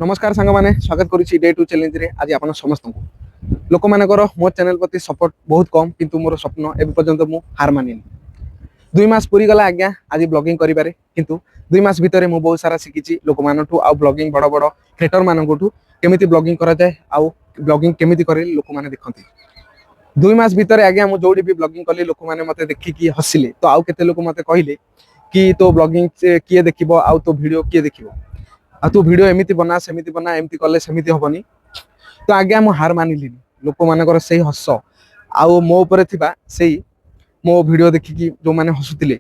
नमस्कार सांग मैंने स्वागत करुच्ची डे टू चैलेंज रे आज आप समस्त को लोक मानकर मो चैनल प्रति सपोर्ट बहुत कम किंतु मोर स्वप्न एवं पर्यंत मु हार मानिनी 2 मास पूरी गला आज्ञा आज ब्लॉगिंग करिबारे किंतु 2 मास भितर मु बहुत सारा शिखी लोक मानठू आ ब्लॉगिंग बड़ बड़ क्रिएटर मानठू केमिति ब्लॉगिंग करा जाए आ ब्लॉगिंग केमिति करे लोक माने देखंती 2 मास भितर आज्ञा मु जोड़ी भी ब्लॉगिंग कली लोक माने मते देखिकी हसिले तो आउ केते लोक मते कहिले कि तो ब्लॉगिंग किए देखिबो आ तो वीडियो किए देखिबो आ तू वीडियो एमती बना सेमती बना एमती कले सेमती हबनी तो आज्ञा मु हार मानिली लोक मानकर से हस आउ मो ऊपर थिबा से मो वीडियो देखिकी जो माने हसुतिले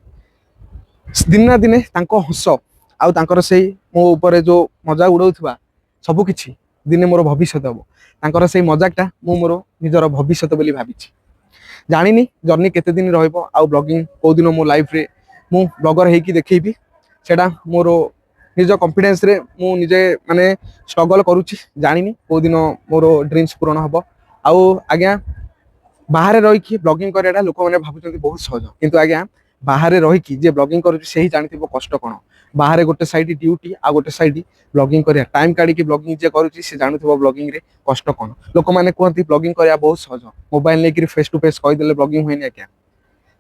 दिन ना दिने तांको हस आउ तांकर से मो ऊपर जो मजाक उड़ाउथबा सब किछि दिने मोर भविष्य हबो तांकर से मजाकटा मु मोर निजर भविष्य बोली भाबिछि जानिनी जर्नी केते दिन रहइबो आउ ब्लॉगिंग को दिन मो लाइफ रे मु ब्लॉगर हेकी देखैबी सेडा मोर निज कॉन्फिडेंस रे मु निजे माने स्ट्रगल करूची जानिनी को दिन मोर ड्रीम्स पूर्ण हबो आउ आज्ञा बाहर रही कि ब्लॉगिंग कराटा लोक मैंने भावुं बहुत सहज किंतु आज्ञा बाहर रही कि जे ब्लॉगिंग करुच्ची से ही जानी कष्ट कौन बाहर गोटे साइड ड्यूटी आ गोटे साइड ब्लॉगिंग करिया टाइम काढ़ी ब्लॉगिंग जे करुच्ची से जानू ब्लॉगिंग रे कष्ट कौन लोक मैंने कहते ब्लॉगिंग करिया बहुत सहज मोबाइल लेकिन फेस टू फेस कहीदेले ब्लॉगिंग हुए आज्ञा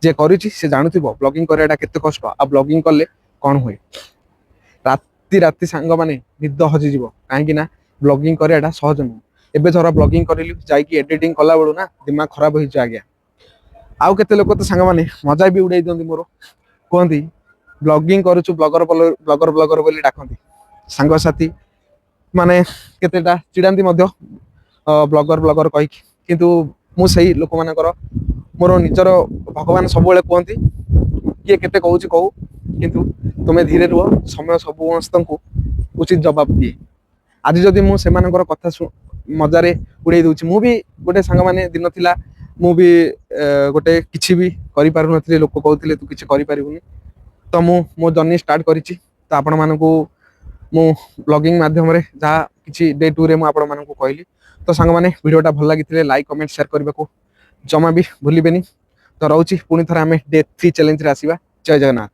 जे करुच्ची से जानू ब्लॉगिंग कराटा केते कष्ट आ ब्लॉगिंग कले कौन हुए राति राति सांग माने निद हजिଯିव कहीं ब्लॉगिंग कराटा सहज नुह एबे थोड़ा ब्लॉगिंग करिली जाइकी एडिटिंग कला बेलू ना दिमाग खराब हो आज्ञा आउ केते लोक तो सांग माने मजा भी उड़ाई दियंती मोर कहती ब्लॉगिंग करूछु ब्लॉगर ब्लॉगर ब्लॉगर बोली डाकंती सांग साथी माने केतेटा चिड़ांती मध्य ब्लॉगर ब्लॉगर कहि किंतु मु सही लोक मानकर मोर निजर भगवान सब बेले कहती किए केते कहूची कहू किंतु तुमे धीरे रुह समय समस्त उचित जवाब दिए आज जदि मु सेमानकर कथा मजारे उड़ाई दूची मु भी गोटे सांग माने दिन थिला मु भी गोटे किछि भी करि पारु नथि लोक कहउथिले तू किछि करि पारिबुनी तो मु मो जर्नी स्टार्ट करिछि तो आपण मानकू मु ब्लॉगिंग माध्यम रे जा किछि डे टू रे मु आपण मानकू कहली तो सांग माने वीडियोटा भल लागिथिले लाइक कमेंट शेयर करबा को जमा भी भूलिबेनी तो रहउछि पुनी थरा हमें डे 3 चैलेंज रे आसीबा जय जगन्नाथ।